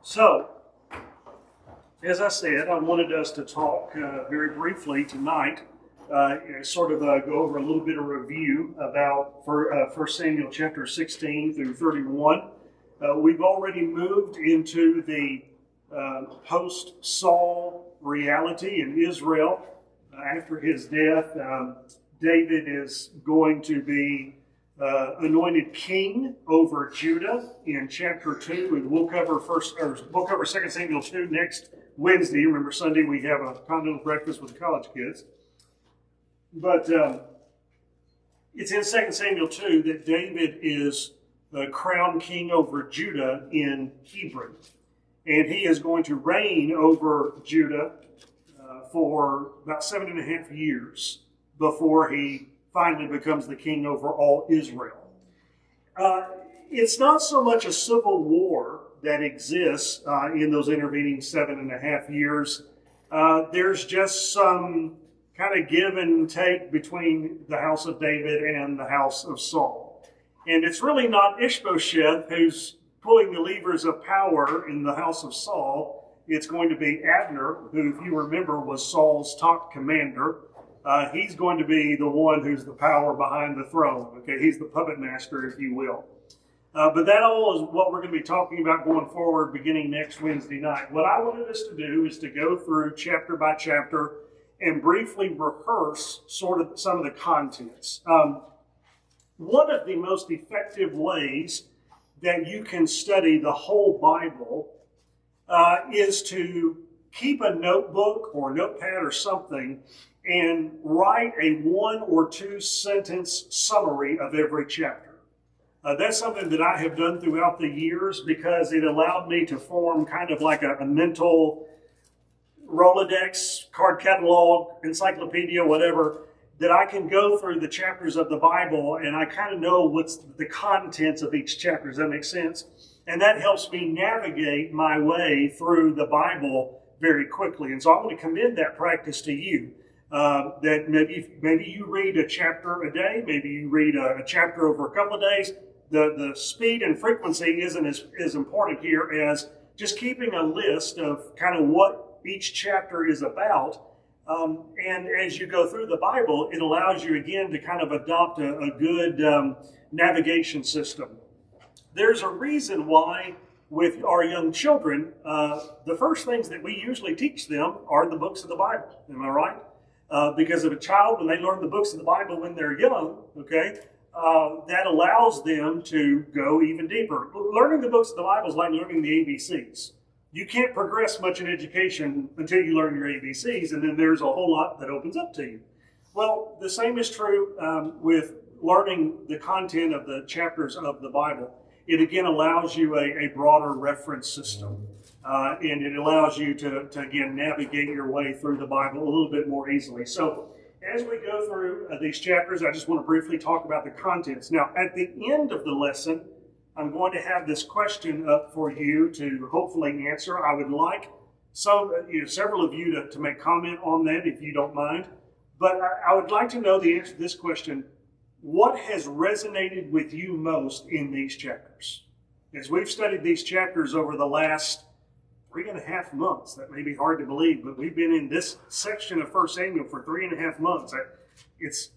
So, as I said, I wanted us to talk very briefly tonight, go over a little bit of review about 1 Samuel chapter 16 through 31. We've already moved into the post-Saul reality in Israel. After his death, David is going to be anointed king over Judah in chapter 2, and we'll cover 2 Samuel 2 next Wednesday. Remember, Sunday we have a continental breakfast with the college kids. But it's in 2 Samuel 2 that David is crowned king over Judah in Hebron. And he is going to reign over Judah for about 7.5 years before he finally becomes the king over all Israel. It's not so much a civil war that exists in those intervening 7.5 years. There's just some kind of give and take between the house of David and the house of Saul. And it's really not Ishbosheth who's pulling the levers of power in the house of Saul. It's going to be Abner, who, if you remember, was Saul's top commander. He's going to be the one who's the power behind the throne. Okay, he's the puppet master, if you will. But that all is what we're going to be talking about going forward beginning next Wednesday night. What I wanted us to do is to go through chapter by chapter and briefly rehearse sort of some of the contents. One of the most effective ways that you can study the whole Bible is to keep a notebook or notepad or something and write a 1 or 2 sentence summary of every chapter. That's something that I have done throughout the years because it allowed me to form kind of like a mental Rolodex, card catalog, encyclopedia, whatever, that I can go through the chapters of the Bible and I kind of know what's the contents of each chapter. Does that make sense? And that helps me navigate my way through the Bible very quickly. And so I want to commend that practice to you. That maybe you read a chapter a day, maybe you read a chapter over a couple of days. The speed and frequency isn't as important here as just keeping a list of kind of what each chapter is about. And as you go through the Bible, it allows you again to kind of adopt a good navigation system. There's a reason why with our young children, the first things that we usually teach them are the books of the Bible. Am I right? Because of a child, when they learn the books of the Bible when they're young, okay, that allows them to go even deeper. Learning the books of the Bible is like learning the ABCs. You can't progress much in education until you learn your ABCs, and then there's a whole lot that opens up to you. Well, the same is true with learning the content of the chapters of the Bible. It again allows you a broader reference system. And it allows you to again, navigate your way through the Bible a little bit more easily. So as we go through these chapters, I just want to briefly talk about the contents. Now, at the end of the lesson, I'm going to have this question up for you to hopefully answer. I would like several of you to make comment on that if you don't mind. But I would like to know the answer to this question. What has resonated with you most in these chapters? As we've studied these chapters over the last 3.5 months. That may be hard to believe, but we've been in this section of 1 Samuel for 3.5 months. It's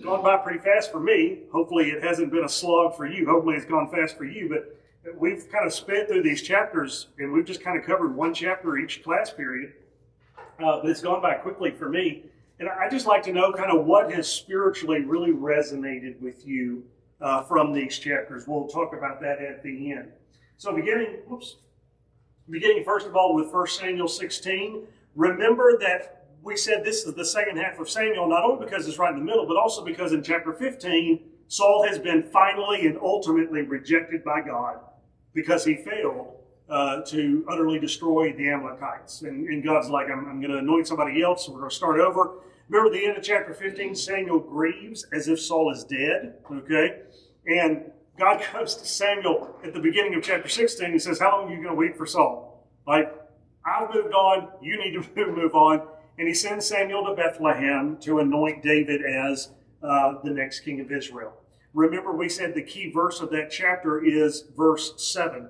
gone by pretty fast for me. Hopefully it hasn't been a slog for you. Hopefully it's gone fast for you, but we've kind of sped through these chapters and we've just kind of covered one chapter each class period. But it's gone by quickly for me. And I'd just like to know kind of what has spiritually really resonated with you from these chapters. We'll talk about that at the end. So beginning first of all with 1 Samuel 16, remember that we said this is the second half of Samuel, not only because it's right in the middle, but also because in chapter 15, Saul has been finally and ultimately rejected by God because he failed to utterly destroy the Amalekites. And God's like, I'm going to anoint somebody else, so we're going to start over. Remember the end of chapter 15, Samuel grieves as if Saul is dead, okay? And God comes to Samuel at the beginning of chapter 16 and says, how long are you going to wait for Saul? Like, I've moved on, you need to move on. And he sends Samuel to Bethlehem to anoint David as the next king of Israel. Remember, we said the key verse of that chapter is verse 7.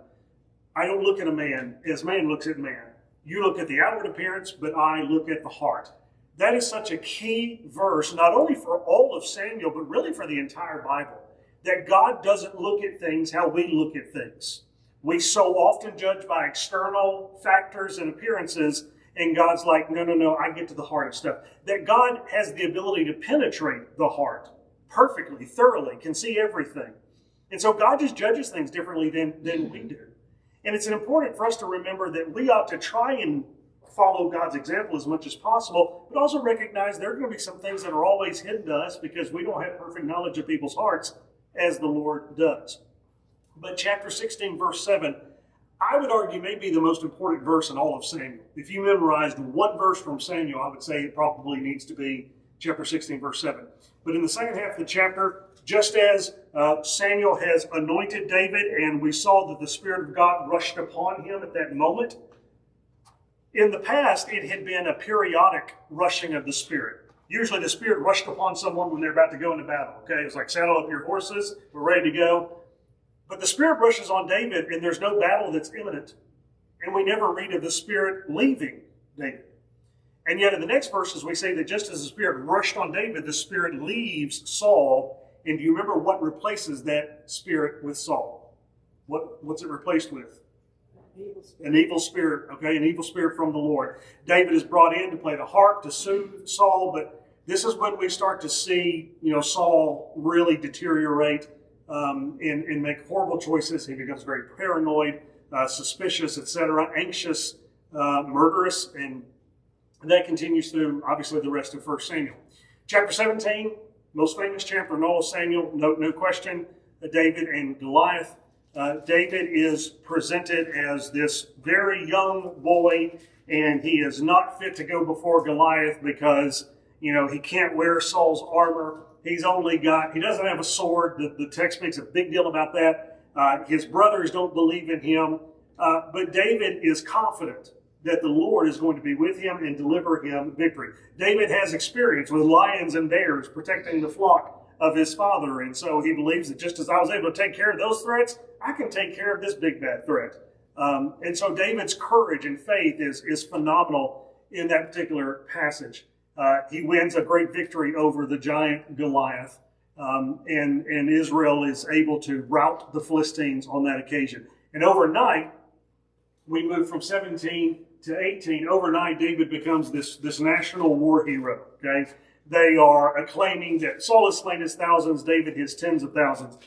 I don't look at a man as man looks at man. You look at the outward appearance, but I look at the heart. That is such a key verse, not only for all of Samuel, but really for the entire Bible, that God doesn't look at things how we look at things. We so often judge by external factors and appearances, and God's like, no, I get to the heart of stuff. That God has the ability to penetrate the heart perfectly, thoroughly, can see everything. And so God just judges things differently than we do. And it's important for us to remember that we ought to try and follow God's example as much as possible, but also recognize there are going to be some things that are always hidden to us because we don't have perfect knowledge of people's hearts as the Lord does. But chapter 16, verse 7, I would argue may be the most important verse in all of Samuel. If you memorized one verse from Samuel, I would say it probably needs to be chapter 16, verse 7. But in the second half of the chapter, just as Samuel has anointed David and we saw that the Spirit of God rushed upon him at that moment, in the past it had been a periodic rushing of the Spirit. Usually the Spirit rushed upon someone when they're about to go into battle. Okay, it's like saddle up your horses, we're ready to go. But the Spirit rushes on David and there's no battle that's imminent. And we never read of the Spirit leaving David. And yet in the next verses we say that just as the Spirit rushed on David, the Spirit leaves Saul. And do you remember what replaces that Spirit with Saul? What's it replaced with? An evil spirit, okay, an evil spirit from the Lord. David is brought in to play the harp to soothe Saul, but this is when we start to see, Saul really deteriorate and make horrible choices. He becomes very paranoid, suspicious, etc., anxious, murderous, and that continues through, obviously, the rest of 1 Samuel. Chapter 17, most famous chapter in all of Samuel, no question, David and Goliath. David is presented as this very young boy, and he is not fit to go before Goliath because, he can't wear Saul's armor. He doesn't have a sword. The text makes a big deal about that. His brothers don't believe in him. But David is confident that the Lord is going to be with him and deliver him victory. David has experience with lions and bears protecting the flock of his father, and so he believes that just as I was able to take care of those threats, I can take care of this big bad threat. And so David's courage and faith is phenomenal in that particular passage. He wins a great victory over the giant Goliath, and Israel is able to rout the Philistines on that occasion. And overnight, we move from 17 to 18. Overnight, David becomes this national war hero, okay? They are acclaiming that Saul has slain his thousands, David his tens of thousands.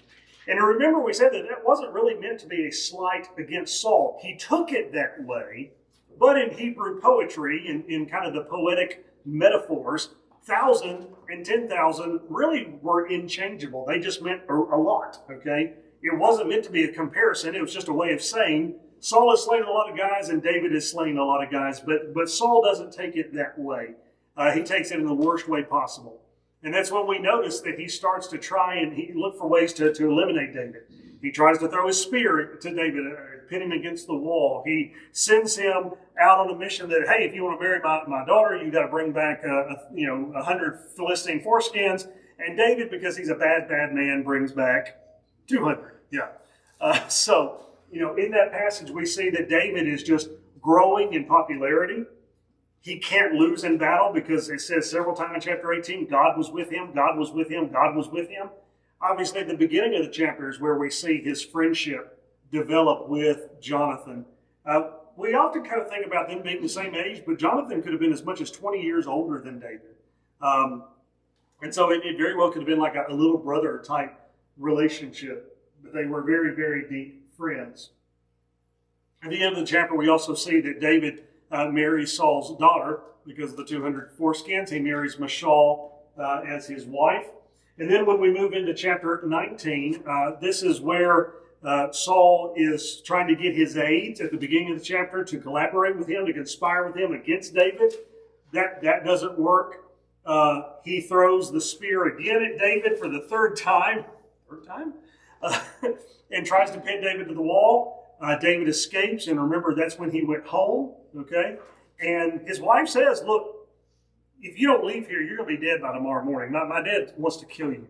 And remember, we said that wasn't really meant to be a slight against Saul. He took it that way, but in Hebrew poetry, in kind of the poetic metaphors, 1,000 and 10,000 really were interchangeable. They just meant a lot, okay? It wasn't meant to be a comparison. It was just a way of saying Saul has slain a lot of guys and David has slain a lot of guys, but Saul doesn't take it that way. He takes it in the worst way possible. And that's when we notice that he starts to try and he look for ways to eliminate David. He tries to throw his spear to David, pin him against the wall. He sends him out on a mission that, hey, if you want to marry my daughter, you got to bring back 100 Philistine foreskins. And David, because he's a bad man, brings back 200. Yeah. So in that passage, we see that David is just growing in popularity. He can't lose in battle because it says several times in chapter 18, God was with him, God was with him, God was with him. Obviously, the beginning of the chapter is where we see his friendship develop with Jonathan. We often kind of think about them being the same age, but Jonathan could have been as much as 20 years older than David. And so it very well could have been like a little brother type relationship. But they were very, very deep friends. At the end of the chapter, we also see that David marries Saul's daughter because of the 200 foreskins. He marries Michal as his wife. And then when we move into chapter 19, this is where Saul is trying to get his aides at the beginning of the chapter to collaborate with him, to conspire with him against David. That doesn't work. He throws the spear again at David for the third time, and tries to pin David to the wall. David escapes, and remember, that's when he went home, okay? And his wife says, look, if you don't leave here, you're going to be dead by tomorrow morning. My dad wants to kill you.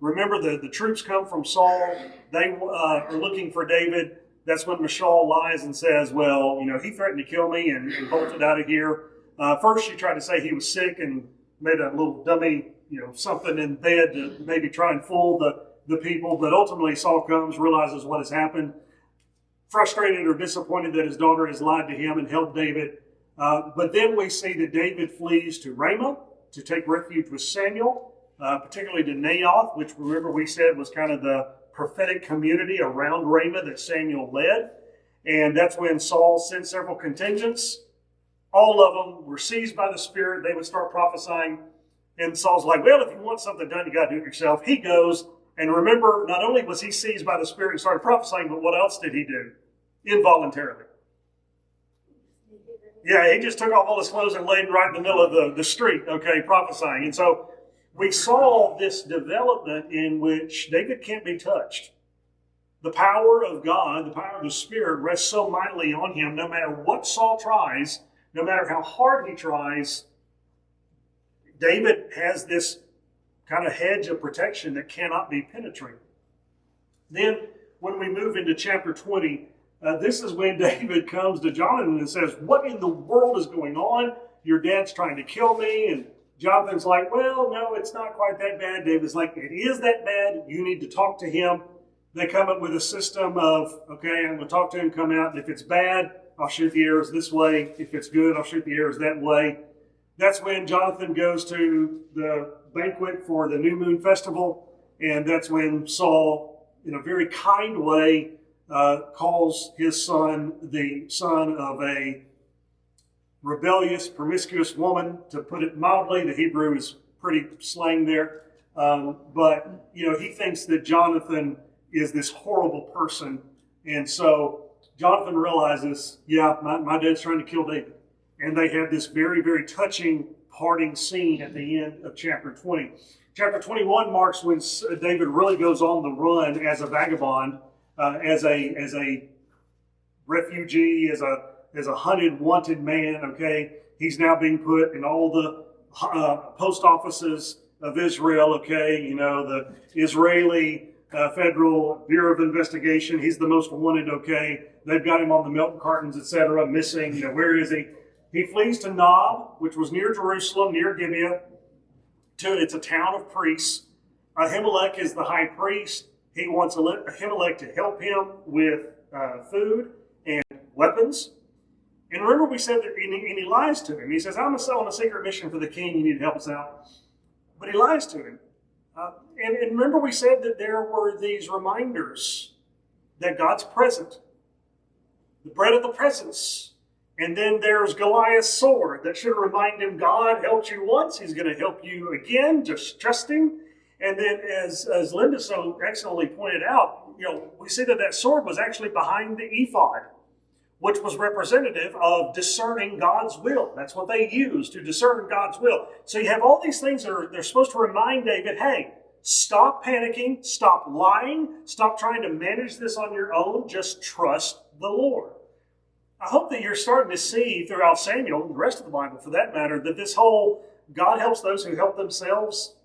Remember, the troops come from Saul. They are looking for David. That's when Michal lies and says, well, he threatened to kill me and bolted out of here. First, she tried to say he was sick and made a little dummy, something in bed to maybe try and fool the people. But ultimately, Saul comes, realizes what has happened, frustrated or disappointed that his daughter has lied to him and held David. But then we see that David flees to Ramah to take refuge with Samuel, particularly to Naioth, which remember we said was kind of the prophetic community around Ramah that Samuel led. And that's when Saul sent several contingents. All of them were seized by the Spirit. They would start prophesying. And Saul's like, well, if you want something done, you got to do it yourself. He goes. And remember, not only was he seized by the Spirit and started prophesying, but what else did he do? Involuntarily. Yeah, he just took off all his clothes and laid right in the middle of the street, prophesying. And so we saw this development in which David can't be touched. The power of God, the power of the Spirit rests so mightily on him, no matter what Saul tries, no matter how hard he tries, David has this kind of hedge of protection that cannot be penetrated. Then, when we move into chapter 20, this is when David comes to Jonathan and says, what in the world is going on? Your dad's trying to kill me. And Jonathan's like, well, no, it's not quite that bad. David's like, it is that bad. You need to talk to him. They come up with a system of, okay, I'm going to talk to him, come out. And if it's bad, I'll shoot the arrows this way. If it's good, I'll shoot the arrows that way. That's when Jonathan goes to the banquet for the New Moon Festival. And that's when Saul, in a very kind way, calls his son the son of a rebellious, promiscuous woman, to put it mildly. The Hebrew is pretty slang there. But he thinks that Jonathan is this horrible person. And so Jonathan realizes, yeah, my dad's trying to kill David. And they have this very, very touching parting scene at the end of chapter 20. Chapter 21 marks when David really goes on the run as a vagabond, as a refugee, as a hunted, wanted man. Okay, he's now being put in all the post offices of Israel. Okay, the Israeli Federal Bureau of Investigation. He's the most wanted. Okay, they've got him on the milk cartons, etc. Missing. Where is he? He flees to Nob, which was near Jerusalem, near Gibeah. It's a town of priests. Ahimelech is the high priest. He wants Ahimelech to help him with food and weapons. And remember we said that, and he lies to him. He says, I'm on a secret mission for the king. You need to help us out. But he lies to him. And remember we said that there were these reminders that God's present. The bread of the presence. And then there's Goliath's sword that should remind him God helped you once. He's going to help you again. Just trust him. And then as Linda so excellently pointed out, we see that sword was actually behind the ephod, which was representative of discerning God's will. That's what they used to discern God's will. So you have all these things they're supposed to remind David, hey, stop panicking, stop lying, stop trying to manage this on your own, just trust the Lord. I hope that you're starting to see throughout Samuel, and the rest of the Bible for that matter, that this whole God helps those who help themselves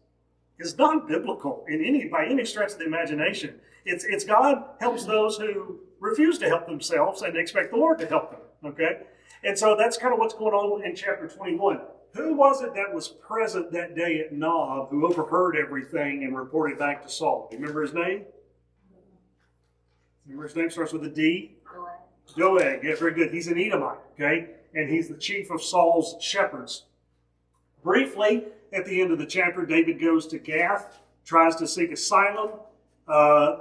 is not biblical by any stretch of the imagination. It's God helps those who refuse to help themselves and expect the Lord to help them. Okay? And so that's kind of what's going on in chapter 21. Who was it that was present that day at Nob who overheard everything and reported back to Saul? Do you remember his name? Remember his name starts with a D? Doeg. Yeah, very good. He's an Edomite, okay? And he's the chief of Saul's shepherds. Briefly, at the end of the chapter, David goes to Gath, tries to seek asylum.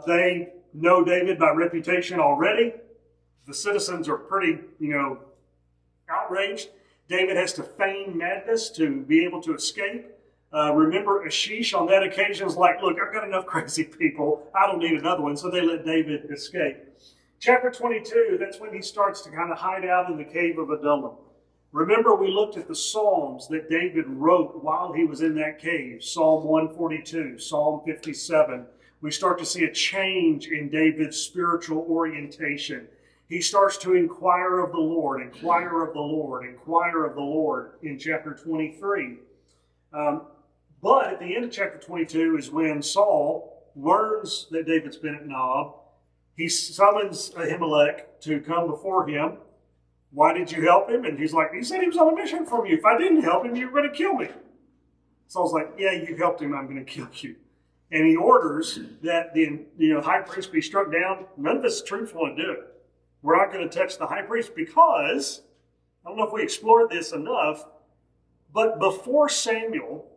They know David by reputation already. The citizens are pretty, outraged. David has to feign madness to be able to escape. Remember, Ashish on that occasion is like, look, I've got enough crazy people. I don't need another one. So they let David escape. Chapter 22, that's when he starts to kind of hide out in the cave of Adullam. Remember, we looked at the Psalms that David wrote while he was in that cave. Psalm 142, Psalm 57. We start to see a change in David's spiritual orientation. He starts to inquire of the Lord, inquire of the Lord, inquire of the Lord in chapter 23. But at the end of chapter 22 is when Saul learns that David's been at Nob. He summons Ahimelech to come before him. Why did you help him? And he's like, he said he was on a mission from you. If I didn't help him, you were going to kill me. Saul's like, yeah, you helped him, I'm going to kill you. And he orders that the high priest be struck down. None of his troops want to do it. We're not going to touch the high priest because, I don't know if we explored this enough, but before Samuel,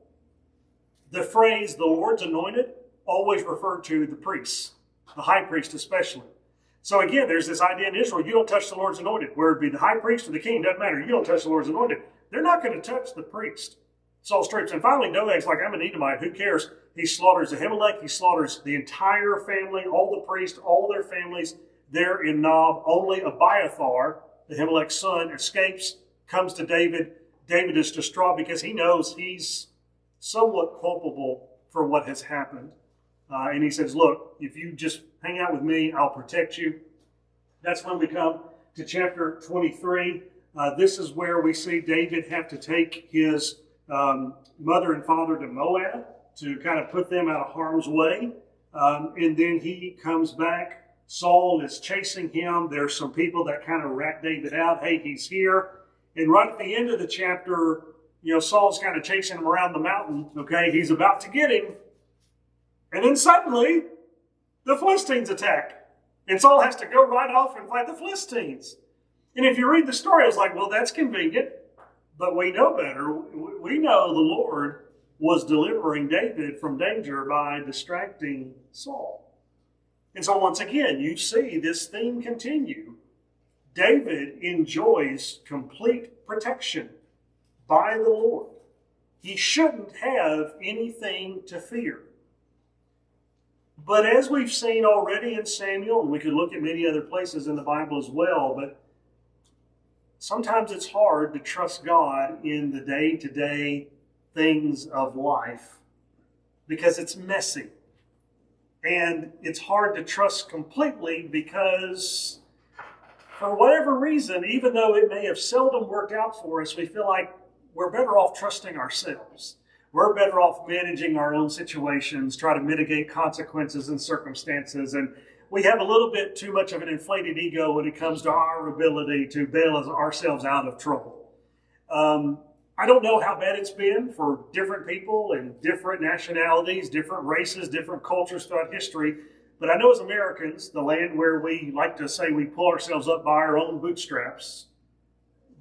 the phrase, the Lord's anointed, always referred to the priests, the high priest especially. So again, there's this idea in Israel, you don't touch the Lord's anointed. Whether it be the high priest or the king, doesn't matter. You don't touch the Lord's anointed. They're not going to touch the priest. Saul's troops. And finally, Doeg's like, I'm an Edomite. Who cares? He slaughters Ahimelech. He slaughters the entire family, all the priests, all their families there in Nob. Only Abiathar, Ahimelech's son, escapes, comes to David. David is distraught because he knows he's somewhat culpable for what has happened. And he says, look, if you just hang out with me, I'll protect you. That's when we come to chapter 23. This is where we see David have to take his mother and father to Moab to kind of put them out of harm's way. And then he comes back. Saul is chasing him. There's some people that kind of rat David out. Hey, he's here. And right at the end of the chapter, Saul's kind of chasing him around the mountain. Okay, he's about to get him. And then suddenly, the Philistines attack. And Saul has to go right off and fight the Philistines. And if you read the story, it's like, well, that's convenient. But we know better. We know the Lord was delivering David from danger by distracting Saul. And so once again, you see this theme continue. David enjoys complete protection by the Lord. He shouldn't have anything to fear. But as we've seen already in Samuel, and we could look at many other places in the Bible as well, but sometimes it's hard to trust God in the day-to-day things of life because it's messy. And it's hard to trust completely because for whatever reason, even though it may have seldom worked out for us, we feel like we're better off trusting ourselves. We're better off managing our own situations, try to mitigate consequences and circumstances. And we have a little bit too much of an inflated ego when it comes to our ability to bail ourselves out of trouble. I don't know how bad it's been for different people and different nationalities, different races, different cultures throughout history. But I know as Americans, the land where we like to say we pull ourselves up by our own bootstraps,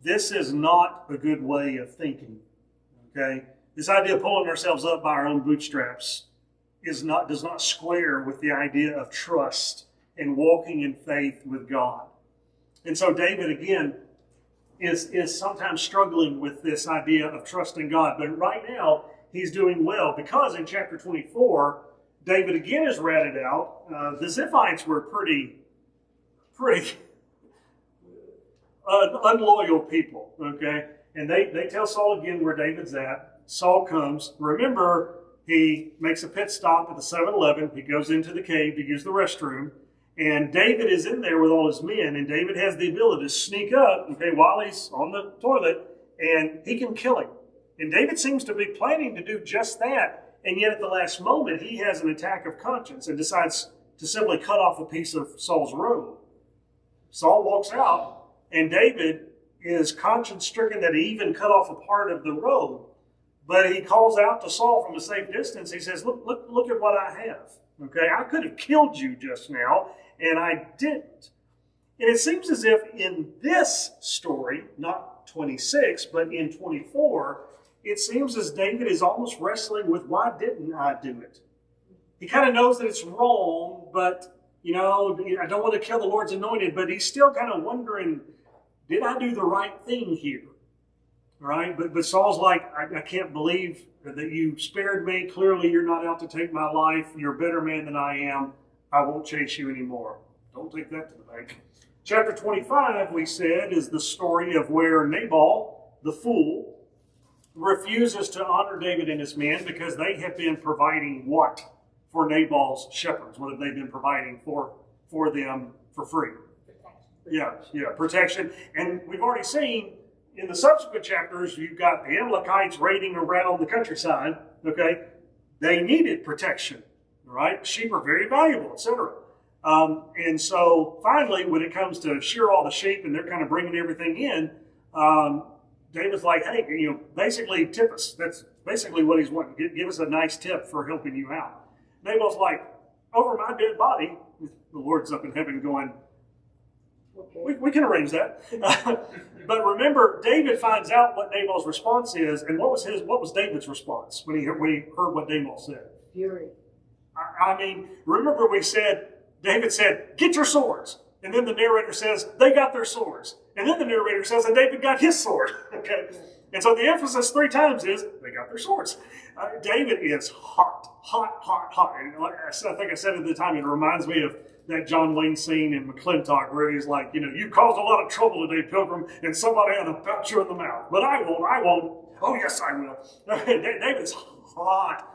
this is not a good way of thinking, okay? This idea of pulling ourselves up by our own bootstraps does not square with the idea of trust and walking in faith with God. And so David, again, is sometimes struggling with this idea of trusting God. But right now, he's doing well because in chapter 24, David again is ratted out. The Ziphites were pretty unloyal people, okay? And they tell Saul again where David's at. Saul comes. Remember, he makes a pit stop at the 7-Eleven. He goes into the cave to use the restroom. And David is in there with all his men. And David has the ability to sneak up, okay, while he's on the toilet. And he can kill him. And David seems to be planning to do just that. And yet at the last moment, he has an attack of conscience and decides to simply cut off a piece of Saul's robe. Saul walks out. And David is conscience-stricken that he even cut off a part of the robe. But he calls out to Saul from a safe distance. He says, look at what I have. Okay, I could have killed you just now, and I didn't. And it seems as if in this story, not 26, but in 24, it seems as David is almost wrestling with, why didn't I do it? He kind of knows that it's wrong, but, I don't want to kill the Lord's anointed, but he's still kind of wondering, did I do the right thing here? All right, but Saul's like, I can't believe that you spared me. Clearly, you're not out to take my life. You're a better man than I am. I won't chase you anymore. Don't take that to the bank. Chapter 25, we said, is the story of where Nabal, the fool, refuses to honor David and his men because they have been providing what for Nabal's shepherds? What have they been providing for them for free? Protection. Protection. And we've already seen in the subsequent chapters, you've got the Amalekites raiding around the countryside, okay? They needed protection, right? Sheep are very valuable, etc. And so finally, when it comes to shear all the sheep and they're kind of bringing everything in, David's like, hey, basically tip us. That's basically what he's wanting. Give us a nice tip for helping you out. Nabal's like, over my dead body, the Lord's up in heaven going, we can arrange that. But remember, David finds out what Nabal's response is, and what was David's response when he heard what Nabal said? Fury. I mean, remember David said, get your swords. And then the narrator says, they got their swords. And then the narrator says, and David got his sword. Okay. And so the emphasis 3 times is, they got their swords. David is hot. And I think I said at the time, it reminds me of that John Wayne scene in McClintock where he's like, you caused a lot of trouble today, Pilgrim, and somebody ought to punch you in the mouth. But I won't. Oh, yes, I will. David's hot.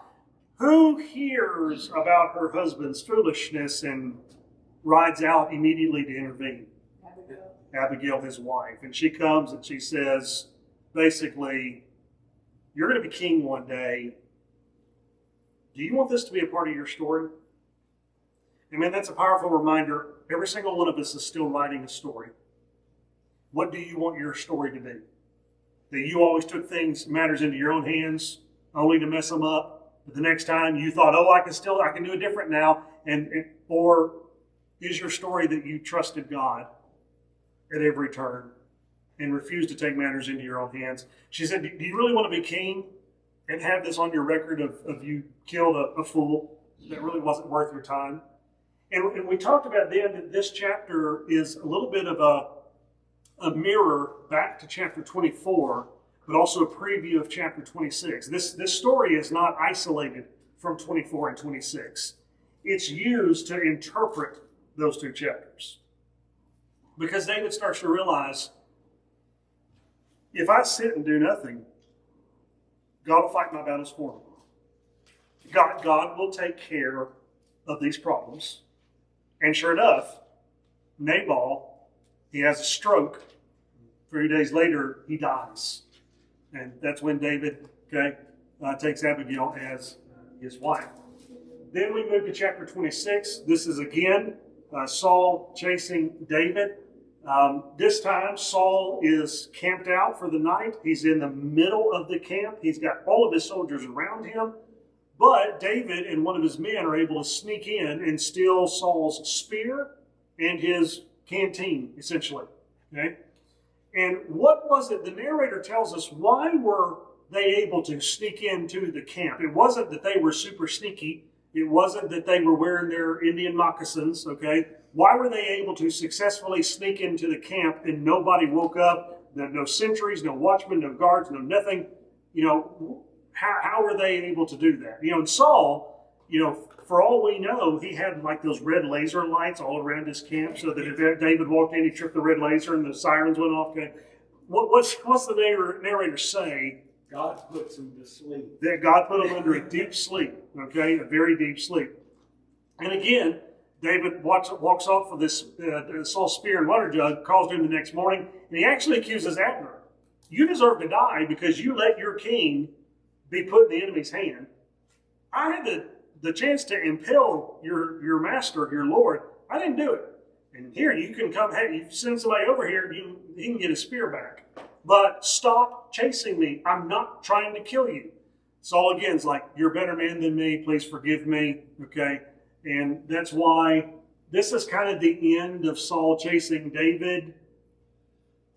Who hears about her husband's foolishness and rides out immediately to intervene? Abigail, his wife. And she comes and she says, basically, you're going to be king one day. Do you want this to be a part of your story? I mean, that's a powerful reminder. Every single one of us is still writing a story. What do you want your story to be? That you always took matters into your own hands, only to mess them up. But the next time you thought, oh, I can do it different now. Or is your story that you trusted God at every turn and refused to take matters into your own hands? She said, do you really want to be king and have this on your record of you killed a fool that really wasn't worth your time? And we talked about then that this chapter is a little bit of a mirror back to chapter 24, but also a preview of chapter 26. This story is not isolated from 24 and 26. It's used to interpret those 2 chapters. Because David starts to realize, if I sit and do nothing, God will fight my battles for me. God will take care of these problems. And sure enough, Nabal, he has a stroke. 3 days later, he dies. And that's when David takes Abigail as his wife. Then we move to chapter 26. This is again Saul chasing David. This time, Saul is camped out for the night. He's in the middle of the camp. He's got all of his soldiers around him. But David and one of his men are able to sneak in and steal Saul's spear and his canteen, essentially. Okay? And what was it? The narrator tells us, why were they able to sneak into the camp? It wasn't that they were super sneaky. It wasn't that they were wearing their Indian moccasins, okay? Why were they able to successfully sneak into the camp and nobody woke up? No sentries, no watchmen, no guards, no nothing. How were they able to do that? And Saul, for all we know, he had like those red laser lights all around his camp so that if David walked in, he tripped the red laser and the sirens went off. Okay. What's the narrator say? God puts him to sleep. That God put him under a deep sleep, okay, a very deep sleep. And again, David walks off with this Saul's spear and water jug, calls him the next morning, and he actually accuses Abner. You deserve to die because you let your king be put in the enemy's hand. I had the chance to impale your master, your Lord. I didn't do it. And here, you can come, hey, you send somebody over here, he can get his spear back. But stop chasing me. I'm not trying to kill you. Saul again's like, you're a better man than me. Please forgive me. Okay. And that's why this is kind of the end of Saul chasing David,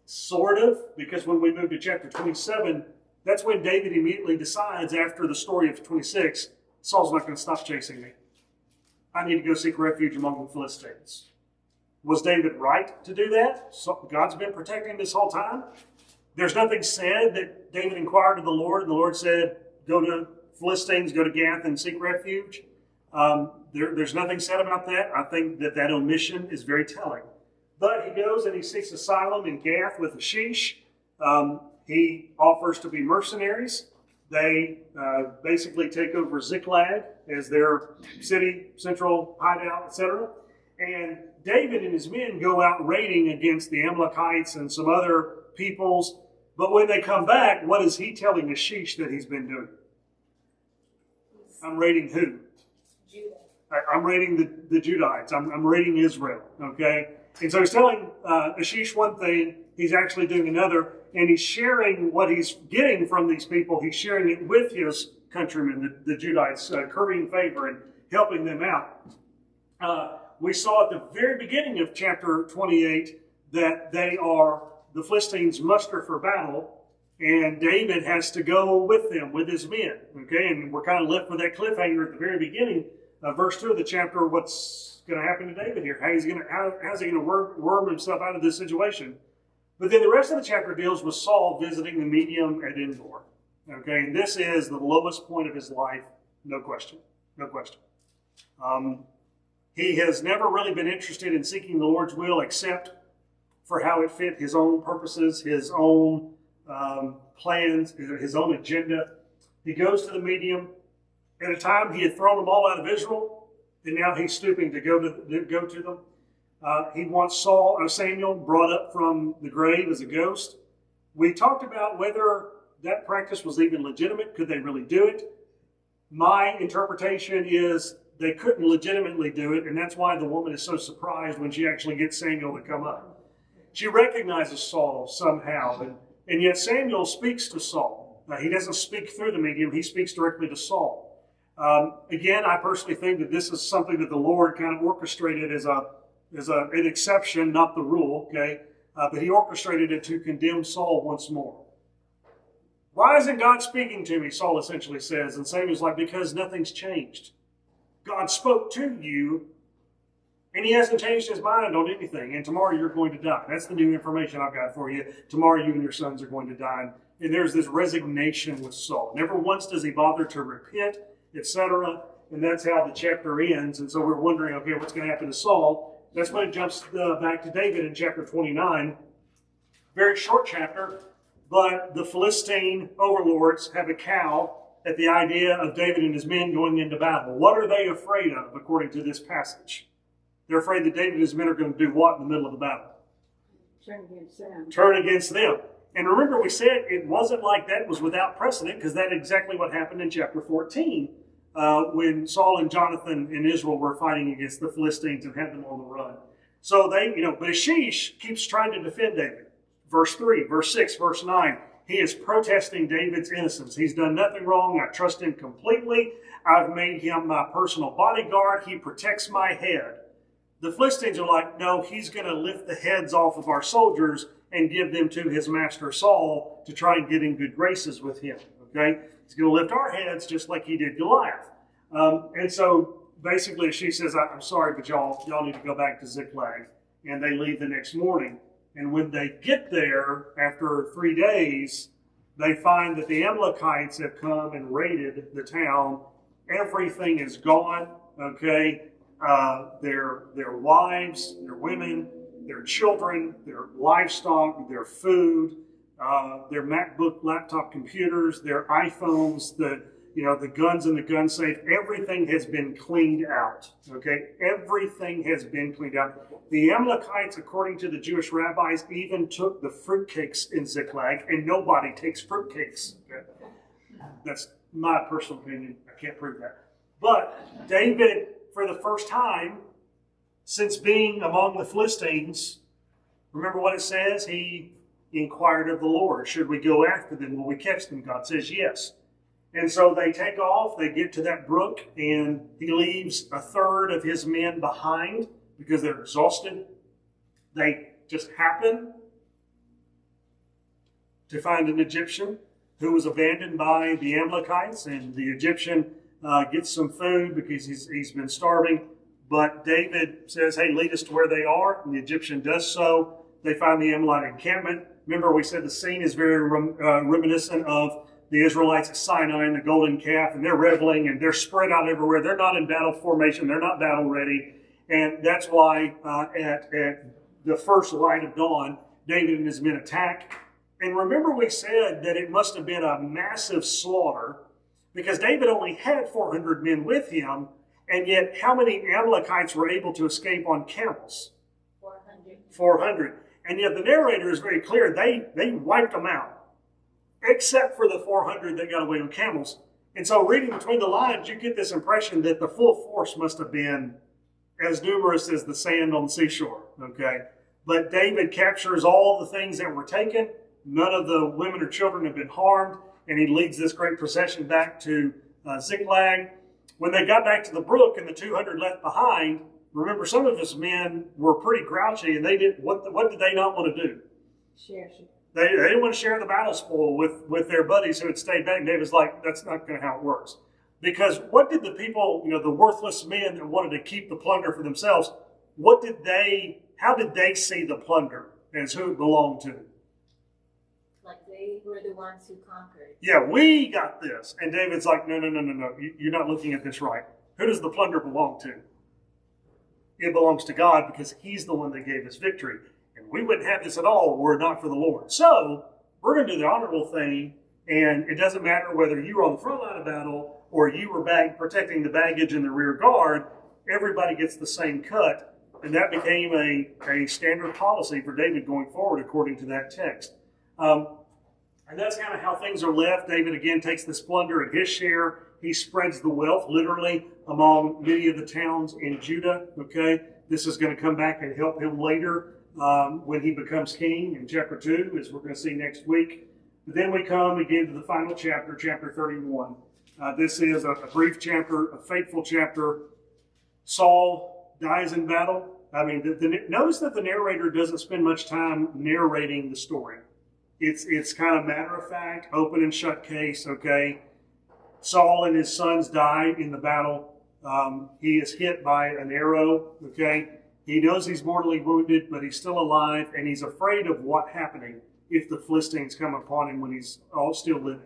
sort of, because when we move to chapter 27, that's when David immediately decides after the story of 26, Saul's not going to stop chasing me. I need to go seek refuge among the Philistines. Was David right to do that? So God's been protecting him this whole time. There's nothing said that David inquired of the Lord, and the Lord said, go to Philistines, go to Gath and seek refuge. There's nothing said about that. I think that omission is very telling. But he goes and he seeks asylum in Gath with Achish. He offers to be mercenaries. They basically take over Ziklag as their city, central hideout, etc. And David and his men go out raiding against the Amalekites and some other peoples. But when they come back, what is he telling Achish that he's been doing? I'm raiding who? Judah. I'm raiding the Judites. I'm raiding Israel, okay? And so he's telling Ashish one thing, he's actually doing another, and he's sharing what he's getting from these people. He's sharing it with his countrymen, the Judites, currying favor and helping them out. We saw at the very beginning of chapter 28 that the Philistines muster for battle, and David has to go with them, with his men. Okay, and we're kind of left with that cliffhanger at the very beginning, verse 2 of the chapter. What's going to happen to David here? How's he going to worm himself out of this situation? But then the rest of the chapter deals with Saul visiting the medium at Endor. Okay, and this is the lowest point of his life, no question, no question. He has never really been interested in seeking the Lord's will except for how it fit his own purposes, his own plans, his own agenda. He goes to the medium. At a time, he had thrown them all out of Israel, and now he's stooping to go to them. He wants Samuel brought up from the grave as a ghost. We talked about whether that practice was even legitimate. Could they really do it? My interpretation is they couldn't legitimately do it, and that's why the woman is so surprised when she actually gets Samuel to come up. She recognizes Saul somehow, and yet Samuel speaks to Saul. He doesn't speak through the medium, he speaks directly to Saul. Again, I personally think that this is something that the Lord kind of orchestrated as an exception, not the rule, okay? But he orchestrated it to condemn Saul once more. Why isn't God speaking to me? Saul essentially says. And Samuel's like, because nothing's changed. God spoke to you, and he hasn't changed his mind on anything. And tomorrow you're going to die. That's the new information I've got for you. Tomorrow you and your sons are going to die. And there's this resignation with Saul. Never once does he bother to repent, etc. And that's how the chapter ends. And so we're wondering, okay, what's going to happen to Saul? That's when it jumps back to David in chapter 29. Very short chapter, but the Philistine overlords have a cow at the idea of David and his men going into battle. What are they afraid of, according to this passage? They're afraid that David and his men are going to do what in the middle of the battle? Turn against them. Turn against them. And remember, we said it wasn't like that was without precedent, because that's exactly what happened in chapter 14, when Saul and Jonathan and Israel were fighting against the Philistines and had them on the run. So but Ashish keeps trying to defend David. Verse 3, verse 6, verse 9. He is protesting David's innocence. He's done nothing wrong. I trust him completely. I've made him my personal bodyguard. He protects my head. The Philistines are like, no, he's going to lift the heads off of our soldiers and give them to his master Saul to try and get in good graces with him. Okay? He's going to lift our heads just like he did Goliath. And so basically she says, I'm sorry, but y'all need to go back to Ziklag. And they leave the next morning. And when they get there, after 3 days, they find that the Amalekites have come and raided the town. Everything is gone, okay? Their wives, their women, their children, their livestock, their food, their MacBook laptop computers, their iPhones, the guns in the gun safe, everything has been cleaned out, okay? Everything has been cleaned out. The Amalekites, according to the Jewish rabbis, even took the fruitcakes in Ziklag, and nobody takes fruitcakes. Okay? That's my personal opinion. I can't prove that. But David, for the first time since being among the Philistines, remember what it says? He inquired of the Lord, should we go after them? Will we catch them? God says yes. And so they take off, they get to that brook, and he leaves a third of his men behind because they're exhausted. They just happen to find an Egyptian who was abandoned by the Amalekites, and the Egyptian gets some food because he's been starving. But David says, hey, lead us to where they are, and the Egyptian does so. They find the Amalekite encampment. Remember, we said the scene is very reminiscent of the Israelites at Sinai and the golden calf, and they're reveling, and they're spread out everywhere. They're not in battle formation. They're not battle ready. And that's why at the first light of dawn, David and his men attack. And remember, we said that it must have been a massive slaughter because David only had 400 men with him, and yet how many Amalekites were able to escape on camels? 400. 400. And yet the narrator is very clear. They wiped them out. Except for the 400 that got away on camels. And so reading between the lines, you get this impression that the full force must have been as numerous as the sand on the seashore, okay? But David captures all the things that were taken. None of the women or children have been harmed, and he leads this great procession back to Ziklag. When they got back to the brook and the 200 left behind, remember some of his men were pretty grouchy, and they did what did they not want to do? Share. They didn't want to share the battle spoil with their buddies who had stayed back. David's like, that's not going to how it works. Because what did the people, the worthless men that wanted to keep the plunder for themselves, how did they see the plunder as who it belonged to? Like they were the ones who conquered. Yeah, we got this. And David's like, no. You're not looking at this right. Who does the plunder belong to? It belongs to God because he's the one that gave us victory. And we wouldn't have this at all were it not for the Lord. So we're going to do the honorable thing. And it doesn't matter whether you were on the front line of battle or you were back protecting the baggage in the rear guard. Everybody gets the same cut. And that became a standard policy for David going forward according to that text. And that's kind of how things are left. David again takes this plunder and his share. He spreads the wealth literally among many of the towns in Judah. Okay, this is going to come back and help him later when he becomes king in chapter 2, as we're going to see next week. But then we come again to the final chapter, chapter 31. This is a brief chapter, a fateful chapter. Saul dies in battle. I mean, notice that the narrator doesn't spend much time narrating the story. It's kind of matter of fact, open and shut case, okay? Saul and his sons die in the battle. He is hit by an arrow, okay? He knows he's mortally wounded, but he's still alive, and he's afraid of what's happening if the Philistines come upon him when he's all still living.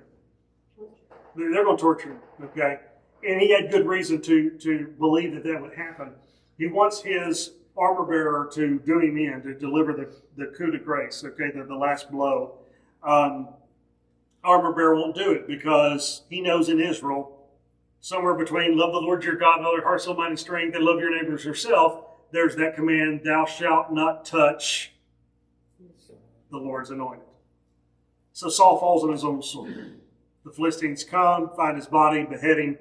They're going to torture him, okay? And he had good reason to believe that would happen. He wants his armor bearer to do him in, to deliver the coup de grace, okay, the last blow. Armor bearer won't do it because he knows in Israel, somewhere between love the Lord your God with all your heart, soul, mind, and strength, and love your neighbors yourself, there's that command, thou shalt not touch the Lord's anointed. So Saul falls on his own sword. The Philistines come, find his body, behead him,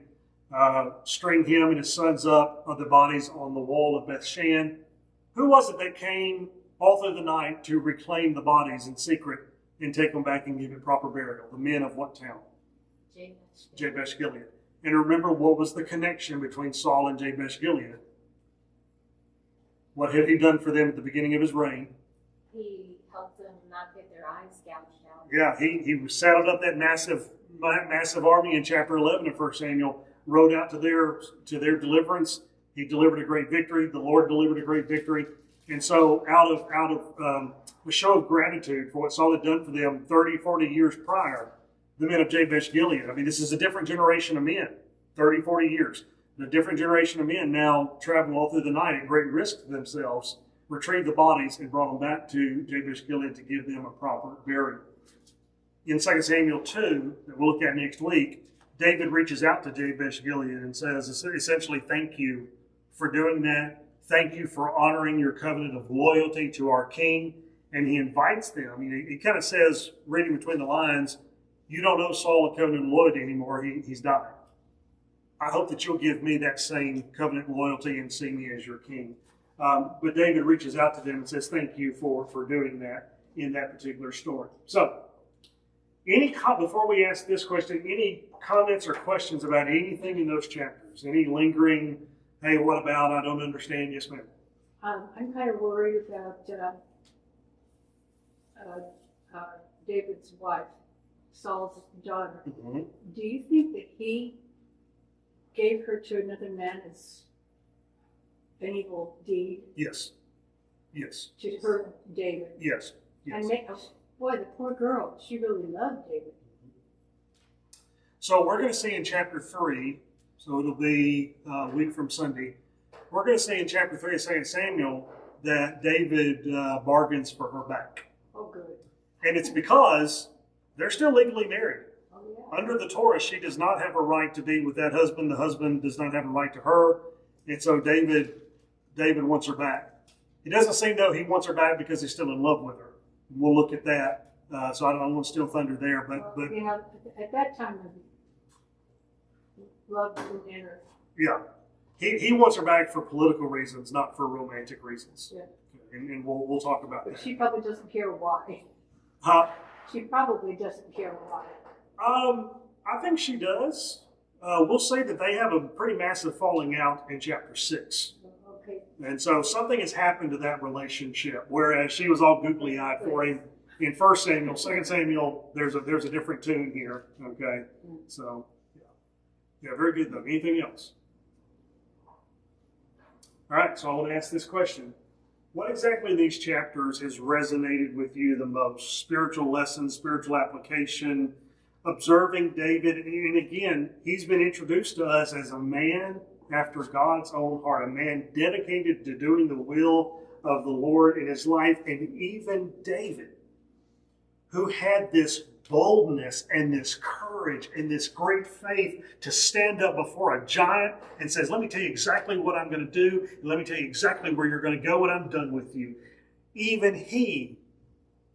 string him and his sons up on the bodies on the wall of Bethshan. Who was it that came all through the night to reclaim the bodies in secret and take them back and give it proper burial? The men of what town? Jabesh Gilead. And remember, what was the connection between Saul and Jabesh Gilead? What had he done for them at the beginning of his reign? He helped them not get their eyes gouged out. Yeah, he saddled up that massive army in chapter 11 of 1 Samuel, rode out to their deliverance. He delivered a great victory. The Lord delivered a great victory. And so out of a show of gratitude for what Saul had done for them 30, 40 years prior, the men of Jabesh Gilead, I mean, this is a different generation of men, 30, 40 years. The different generation of men now travel all through the night at great risk to themselves, retrieved the bodies and brought them back to Jabesh Gilead to give them a proper burial. In 2 Samuel 2, that we'll look at next week, David reaches out to Jabesh Gilead and says, essentially, thank you for doing that. Thank you for honoring your covenant of loyalty to our king. And he invites them. He kind of says, reading between the lines, you don't owe Saul a covenant of loyalty anymore. He's died. I hope that you'll give me that same covenant of loyalty and see me as your king. But David reaches out to them and says, thank you for doing that in that particular story. So, before we ask this question, any comments or questions about anything in those chapters? Any lingering, hey, what about, I don't understand? Yes, ma'am. I'm kind of worried about David's wife, Saul's daughter. Mm-hmm. Do you think that he gave her to another man as an evil deed? Yes. Yes. To hurt David? Yes. Yes. And boy, the poor girl, she really loved David. So we're going to see in chapter 3, so it'll be a week from Sunday, we're going to see in chapter 3 of 2 Samuel that David bargains for her back. Oh, good. And it's because they're still legally married. Oh, yeah. Under the Torah, she does not have a right to be with that husband. The husband does not have a right to her. And so David wants her back. It doesn't seem, though, he wants her back because he's still in love with her. We'll look at that. So I don't want to steal thunder there. But You know, at that time, Love didn't enter. Yeah. He wants her back for political reasons, not for romantic reasons. Yeah. And we'll talk about But that. she probably doesn't care why. Huh? She probably doesn't care why. I think she does. We'll say that they have a pretty massive falling out in chapter 6. Okay. And so something has happened to that relationship, whereas she was all googly eyed for him in 1 Samuel. 2 Samuel, there's a different tune here. Okay. So, yeah, very good though. Anything else? All right, so I want to ask this question. What exactly in these chapters has resonated with you the most? Spiritual lessons, spiritual application, observing David. And again, he's been introduced to us as a man after God's own heart, a man dedicated to doing the will of the Lord in his life. And even David, who had this boldness and this courage and this great faith to stand up before a giant and says, let me tell you exactly what I'm going to do. And let me tell you exactly where you're going to go when I'm done with you. Even he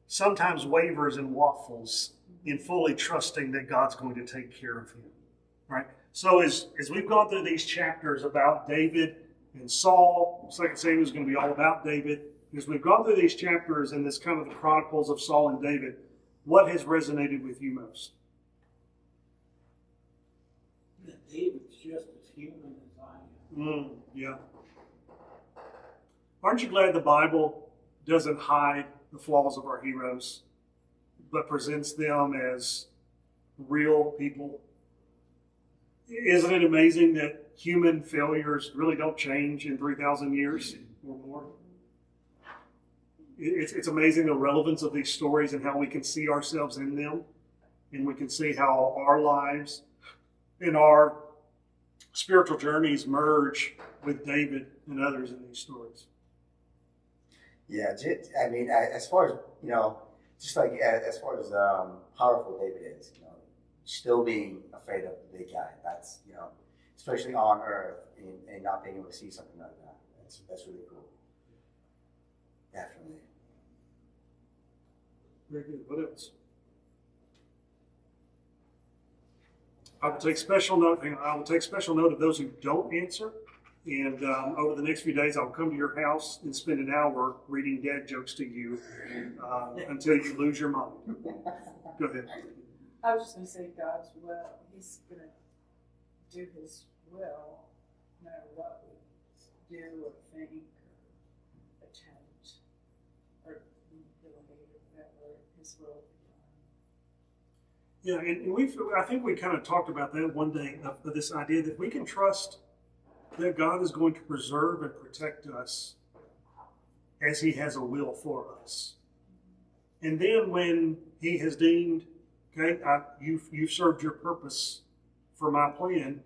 sometimes wavers and waffles in fully trusting that God's going to take care of him. Right? So as we've gone through these chapters about David and Saul, 2 Samuel is going to be all about David. As we've gone through these chapters and this kind of the chronicles of Saul and David, what has resonated with you most? That David's just as human as I am. Yeah. Aren't you glad the Bible doesn't hide the flaws of our heroes, but presents them as real people? Isn't it amazing that human failures really don't change in 3,000 years or more? It's amazing the relevance of these stories and how we can see ourselves in them, and we can see how our lives and our spiritual journeys merge with David and others in these stories. Yeah, I mean, as far as, just like as far as powerful David is, still being afraid of the big guy. That's, especially on Earth and not being able to see something like that. That's really cool. Definitely. Very good. What else? I will take special note. I will take special note of those who don't answer. And over the next few days, I'll come to your house and spend an hour reading dad jokes to you until you lose your mind. Go ahead. I was just going to say God's will. He's going to do His will no matter what we do or think or attempt or delegate or whatever. His will will be done. Yeah, and I think we kind of talked about that one day, of this idea that we can trust that God is going to preserve and protect us as He has a will for us. And then when He has deemed, okay, you've served your purpose for my plan,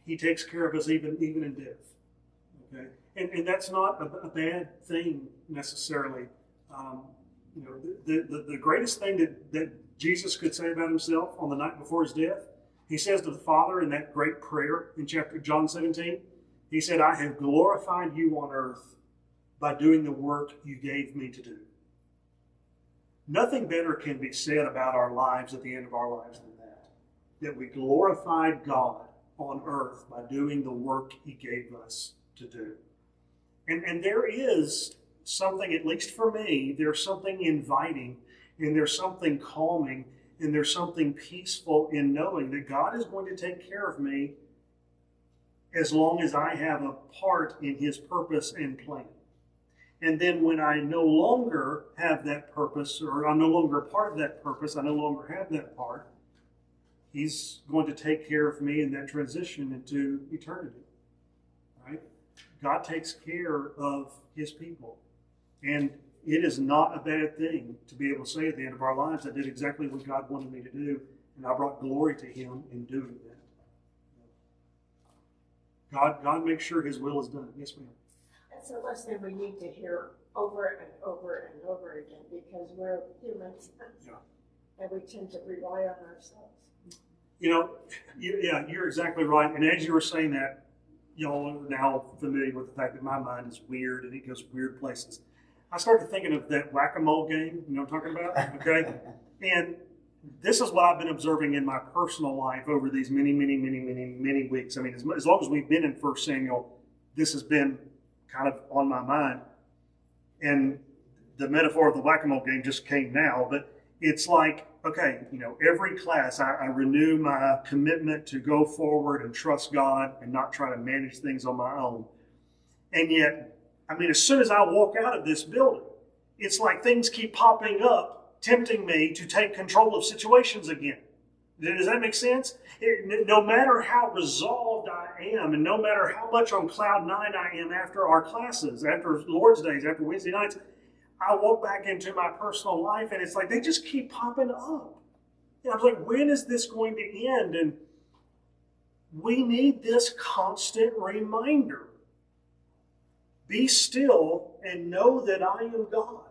He takes care of us even in death. Okay, and that's not a bad thing necessarily. The greatest thing that Jesus could say about Himself on the night before His death, He says to the Father in that great prayer in John 17, He said, I have glorified you on earth by doing the work you gave me to do. Nothing better can be said about our lives at the end of our lives than that we glorified God on earth by doing the work He gave us to do. And there is something, at least for me, there's something inviting, and there's something calming, and there's something peaceful in knowing that God is going to take care of me as long as I have a part in His purpose and plan. And then when I no longer have that purpose, or I'm no longer a part of that purpose, I no longer have that part, He's going to take care of me in that transition into eternity. Right? God takes care of His people. And it is not a bad thing to be able to say at the end of our lives, I did exactly what God wanted me to do, and I brought glory to Him in doing that. God makes sure His will is done. Yes, ma'am. That's a lesson we need to hear over and over and over again because we're humans and we tend to rely on ourselves. You're exactly right. And as you were saying that, y'all are now familiar with the fact that my mind is weird and it goes weird places. I started thinking of that whack-a-mole game, you know what I'm talking about? Okay? And this is what I've been observing in my personal life over these many weeks. I mean, as long as we've been in 1 Samuel, this has been kind of on my mind. And the metaphor of the whack-a-mole game just came now, but it's like, okay, every class I renew my commitment to go forward and trust God and not try to manage things on my own. And yet, I mean, as soon as I walk out of this building, it's like things keep popping up, tempting me to take control of situations again. Does that make sense? No matter how resolved I am, and no matter how much on cloud nine I am after our classes, after Lord's Days, after Wednesday nights, I walk back into my personal life and it's like they just keep popping up. And I was like, when is this going to end? And we need this constant reminder. Be still and know that I am God.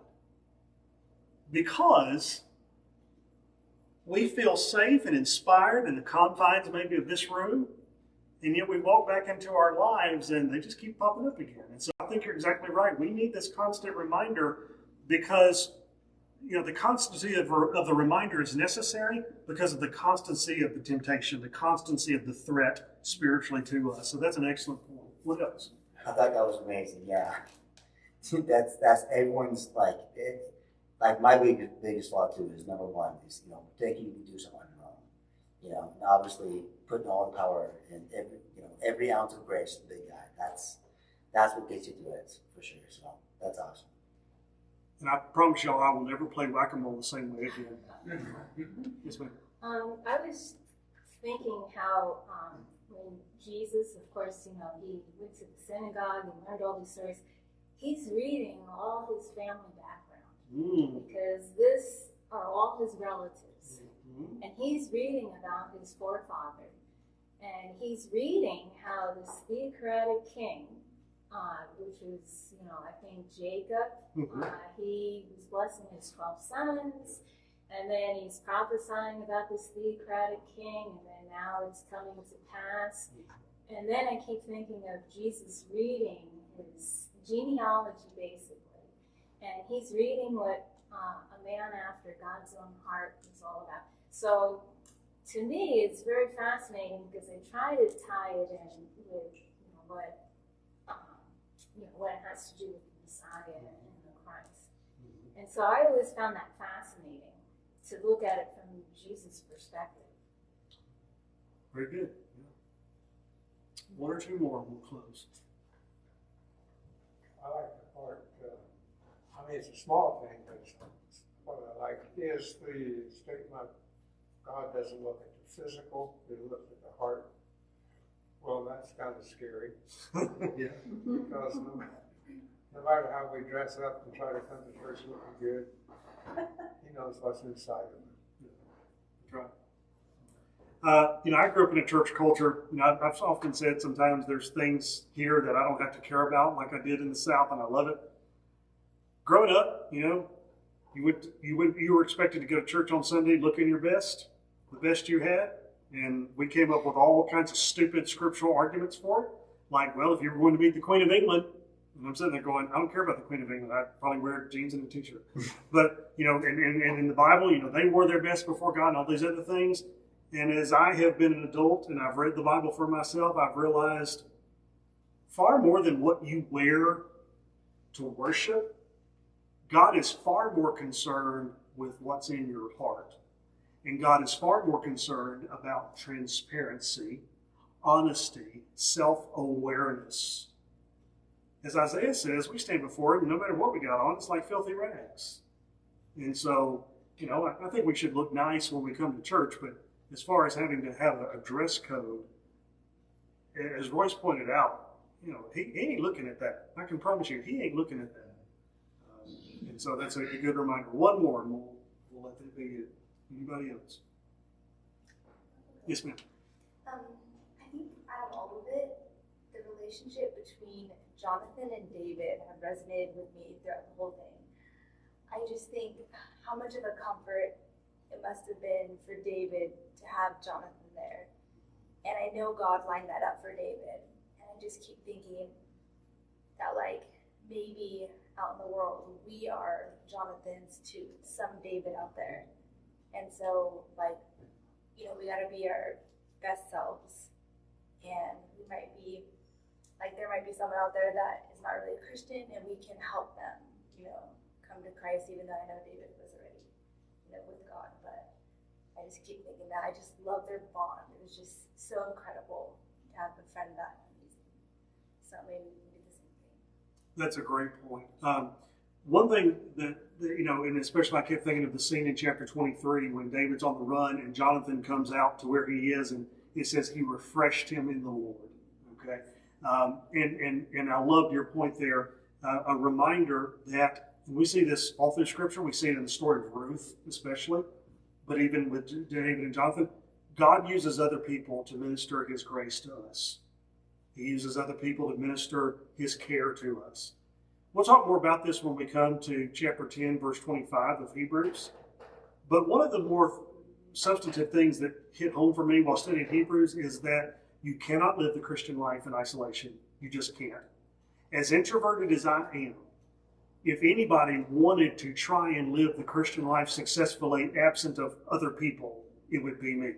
Because we feel safe and inspired in the confines maybe of this room, and yet we walk back into our lives and they just keep popping up again. And so I think you're exactly right. We need this constant reminder because the constancy of the reminder is necessary because of the constancy of the temptation, the constancy of the threat spiritually to us. So that's an excellent point. What else? I thought that was amazing. Yeah, that's everyone's like my biggest flaw too is number one is thinking you can do something wrong. And obviously putting all the power in every ounce of grace to the big guy. That's what gets you through it for sure. So that's awesome. And I promise y'all, I will never play whack-a-mole the same way again. Yes, ma'am. I was thinking how when Jesus, of course, he went to the synagogue and learned all these stories. He's reading all his family background because this are all his relatives, and he's reading about his forefather, and he's reading how this theocratic king, which was, I think Jacob, he was blessing his 12 sons, and then he's prophesying about this theocratic king, and then now it's coming to pass. And then I keep thinking of Jesus reading his genealogy, basically, and he's reading what a man after God's own heart is all about. So to me, it's very fascinating because they try to tie it in with what it has to do with the Messiah and the Christ. And so I always found that fascinating to look at it from Jesus' perspective. Very good. Yeah. One or two more, and we'll close. I like the part, it's a small thing, but what I like is the statement, God doesn't look at the physical, he looks at the heart. Well, that's kind of scary. Yeah. Because no matter how we dress up and try to come to church looking good, he knows what's inside of it. That's right. I grew up in a church culture. I've often said sometimes there's things here that I don't have to care about like I did in the South, and I love it. Growing up, you were expected to go to church on Sunday looking your best, the best you had. And we came up with all kinds of stupid scriptural arguments for it. Like, well, if you were going to meet the Queen of England, and I'm sitting there going, I don't care about the Queen of England. I'd probably wear jeans and a t-shirt. But, and in the Bible, they wore their best before God and all these other things. And as I have been an adult and I've read the Bible for myself, I've realized far more than what you wear to worship, God is far more concerned with what's in your heart. And God is far more concerned about transparency, honesty, self-awareness. As Isaiah says, we stand before Him, no matter what we got on, it's like filthy rags. And so, I think we should look nice when we come to church, but as far as having to have a dress code, as Royce pointed out, he ain't looking at that. I can promise you, he ain't looking at that. And so that's a good reminder. One more, and we'll let that be it. Anybody else? Yes, ma'am. I think out of all of it, the relationship between Jonathan and David have resonated with me throughout the whole thing. I just think how much of a comfort it must have been for David to have Jonathan there. And I know God lined that up for David. And I just keep thinking that maybe out in the world, we are Jonathan's to some David out there. And so, like, we gotta be our best selves. And we might be, like, there might be someone out there that is not really a Christian, and we can help them, come to Christ, even though I know David was already, with God. But I just keep thinking that I just love their bond. It was just so incredible to have a friend that amazing. So maybe we can do the same thing. That's a great point. One thing that, and especially I kept thinking of the scene in chapter 23 when David's on the run and Jonathan comes out to where he is, and it says he refreshed him in the Lord. Okay, and I loved your point there. A reminder that we see this all through Scripture. We see it in the story of Ruth, especially, but even with David and Jonathan, God uses other people to minister His grace to us. He uses other people to minister His care to us. We'll talk more about this when we come to chapter 10, verse 25 of Hebrews. But one of the more substantive things that hit home for me while studying Hebrews is that you cannot live the Christian life in isolation. You just can't. As introverted as I am, if anybody wanted to try and live the Christian life successfully absent of other people, it would be me.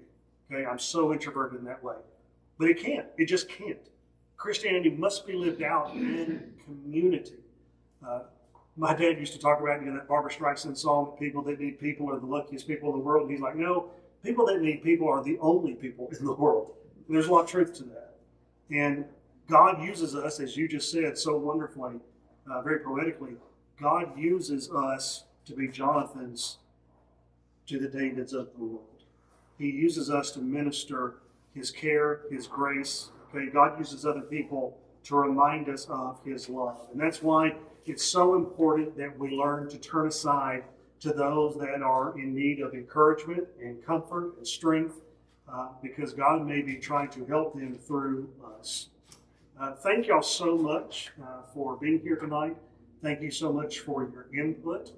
Okay, I'm so introverted in that way. But it can't. It just can't. Christianity must be lived out in community. My dad used to talk about, that Barbra Streisand song, people that need people are the luckiest people in the world. And he's like, no, people that need people are the only people in the world. And there's a lot of truth to that. And God uses us, as you just said so wonderfully, very poetically, God uses us to be Jonathans to the Davids of the world. He uses us to minister His care, His grace. Okay, God uses other people to remind us of His love. And that's why it's so important that we learn to turn aside to those that are in need of encouragement and comfort and strength, because God may be trying to help them through us. Thank y'all so much for being here tonight. Thank you so much for your input.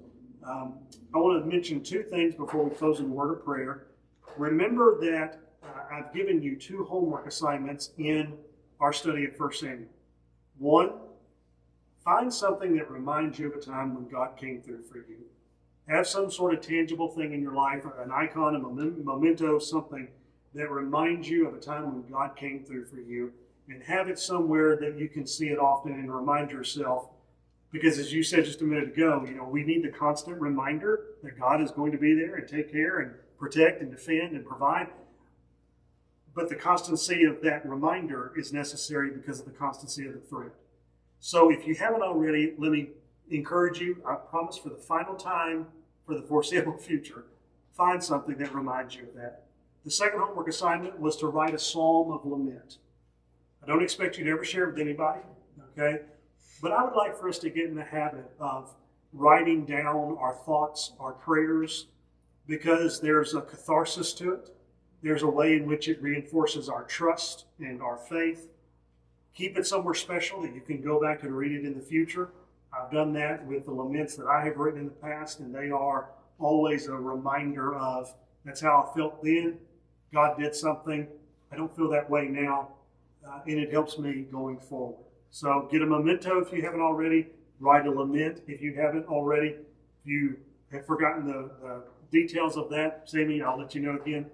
I want to mention two things before we close in a word of prayer. Remember that I've given you two homework assignments in our study of 1 Samuel. One, find something that reminds you of a time when God came through for you. Have some sort of tangible thing in your life, an icon, a memento, something that reminds you of a time when God came through for you, and have it somewhere that you can see it often and remind yourself. Because as you said just a minute ago, we need the constant reminder that God is going to be there and take care and protect and defend and provide. But the constancy of that reminder is necessary because of the constancy of the threat. So if you haven't already, let me encourage you, I promise for the final time, for the foreseeable future, find something that reminds you of that. The second homework assignment was to write a psalm of lament. I don't expect you to ever share it with anybody, okay? But I would like for us to get in the habit of writing down our thoughts, our prayers, because there's a catharsis to it. There's a way in which it reinforces our trust and our faith. Keep it somewhere special that you can go back and read it in the future. I've done that with the laments that I have written in the past, and they are always a reminder of, that's how I felt then. God did something. I don't feel that way now, and it helps me going forward. So get a memento if you haven't already. Write a lament if you haven't already. If you have forgotten the details of that, Sammy, I'll let you know again.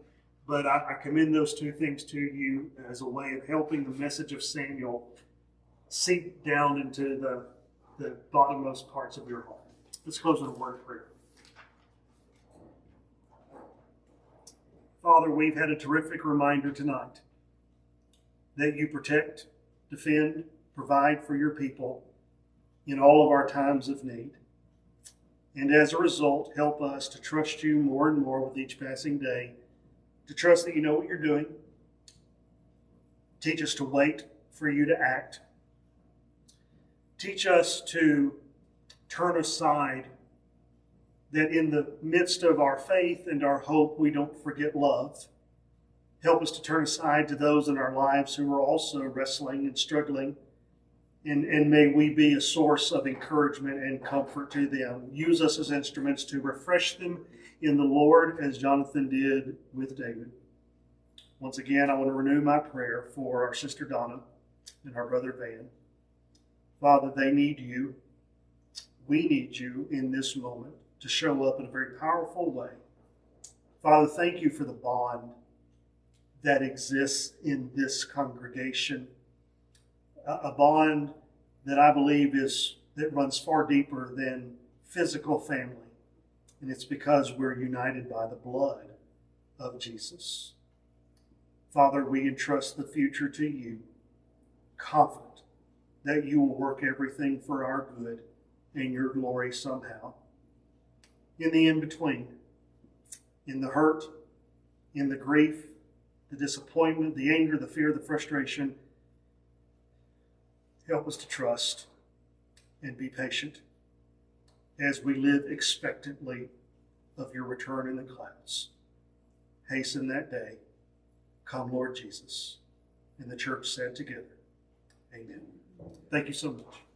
But I commend those two things to you as a way of helping the message of Samuel seep down into the bottommost parts of your heart. Let's close with a word of prayer. Father, we've had a terrific reminder tonight that you protect, defend, provide for your people in all of our times of need. And as a result, help us to trust you more and more with each passing day, to trust that you know what you're doing. Teach us to wait for you to act. Teach us to turn aside, that in the midst of our faith and our hope, we don't forget love. Help us to turn aside to those in our lives who are also wrestling and struggling. And may we be a source of encouragement and comfort to them. Use us as instruments to refresh them in the Lord, as Jonathan did with David. Once again, I want to renew my prayer for our sister Donna and our brother Van. Father, they need you. We need you in this moment to show up in a very powerful way. Father, thank you for the bond that exists in this congregation, a bond that I believe that runs far deeper than physical family. And it's because we're united by the blood of Jesus. Father, we entrust the future to you, confident that you will work everything for our good and your glory somehow. In the in-between, in the hurt, in the grief, the disappointment, the anger, the fear, the frustration, help us to trust and be patient as we live expectantly of your return in the clouds. Hasten that day. Come, Lord Jesus. And the church said together, amen. Thank you so much.